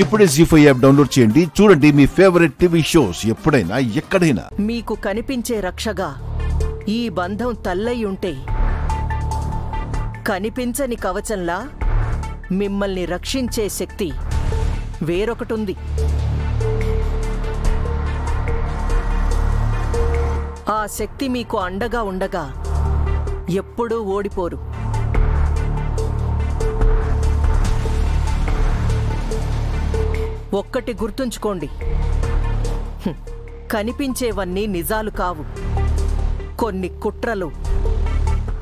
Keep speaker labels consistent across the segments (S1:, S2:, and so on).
S1: ఇప్పుడే జీ5 app download చేయండి. చూడండి మీ ఫేవరెట్ టీవీ షోస్ ఎప్పుడైనా ఎక్కడైనా.
S2: మీకు కనిపించే రక్షగా ఈ బంధం తల్లయ్యుంటే కనిపించని కవచంలా మిమ్మల్ని రక్షించే శక్తి వేరొకటుంది. ఆ శక్తి మీకు అండగా ఉండగా ఎప్పుడూ ఓడిపోరు. ఒక్కటి గుర్తుంచుకోండి, కనిపించేవన్నీ నిజాలు కావు. కొన్ని కుట్రలు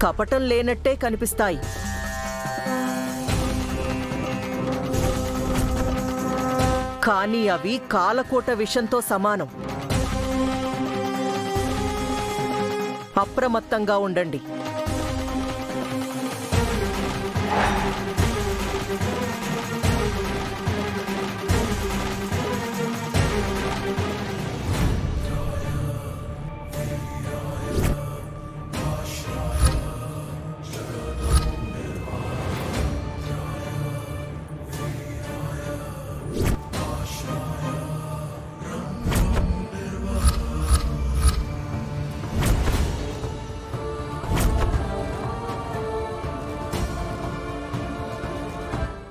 S2: కపటం లేనట్టే కనిపిస్తాయి. కానీ అవి కాలకోట విషంతో సమానం. అప్రమత్తంగా ఉండండి.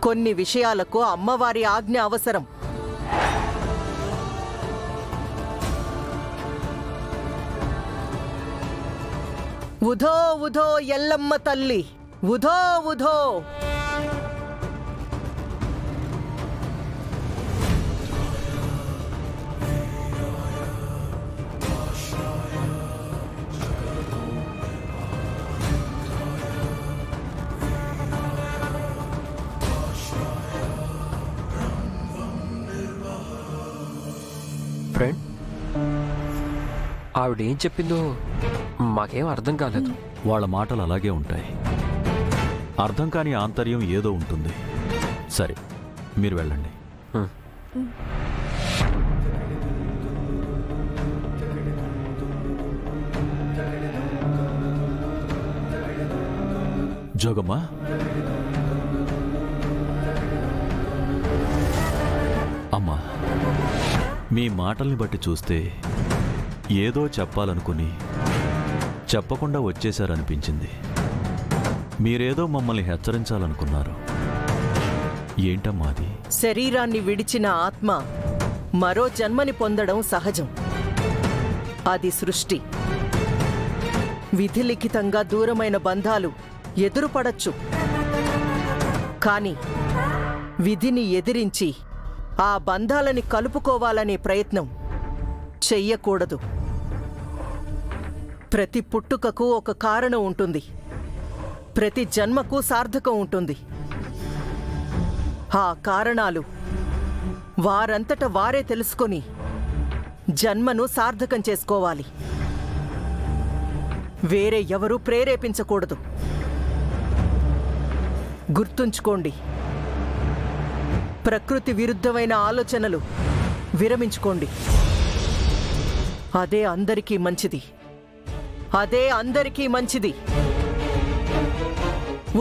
S2: కొన్ని విషయాలకు అమ్మవారి ఆజ్ఞ అవసరం. ఉధో ఉధో ఎల్లమ్మ తల్లి, ఉధో ఉధో.
S3: ఫ్రెండ్, ఆవిడేం చెప్పిందో మాకేం అర్థం కాలేదు.
S4: వాళ్ళ మాటలు అలాగే ఉంటాయి. అర్థం కాని ఆంతర్యం ఏదో ఉంటుంది. సరే, మీరు వెళ్ళండి. జోగమ్మా, అమ్మా, మీ మాటల్ని బట్టి చూస్తే ఏదో చెప్పాలనుకుని చెప్పకుండా వచ్చేశారనిపించింది. మీరేదో మమ్మల్ని హెచ్చరించాలనుకున్నారు. ఏంటమ్మా అది?
S2: శరీరాన్ని విడిచిన ఆత్మ మరో జన్మని పొందడం సహజం. అది సృష్టి. విధిలిఖితంగా దూరమైన బంధాలు ఎదురుపడచ్చు. కాని విధిని ఎదిరించి ఆ బంధాలని కలుపుకోవాలనే ప్రయత్నం చెయ్యకూడదు. ప్రతి పుట్టుకకు ఒక కారణం ఉంటుంది. ప్రతి జన్మకు సార్థకం ఉంటుంది. ఆ కారణాలు వారంతట వారే తెలుసుకొని జన్మను సార్థకం చేసుకోవాలి. వేరే ఎవరూ ప్రేరేపించకూడదు. గుర్తుంచుకోండి, ప్రకృతి విరుద్ధమైన ఆలోచనలు విరమించుకోండి. అదే అందరికీ మంచిది. అదే అందరికీ మంచిది.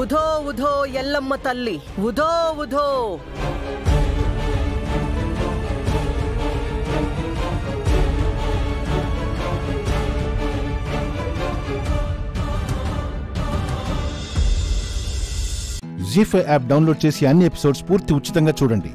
S2: ఉధో ఉధో ఎల్లమ్మ తల్లి, ఉధో ఉధో.
S1: జీ5 యాప్ డౌన్లోడ్ చేసి అన్ని ఎపిసోడ్స్ పూర్తి ఉచితంగా చూడండి.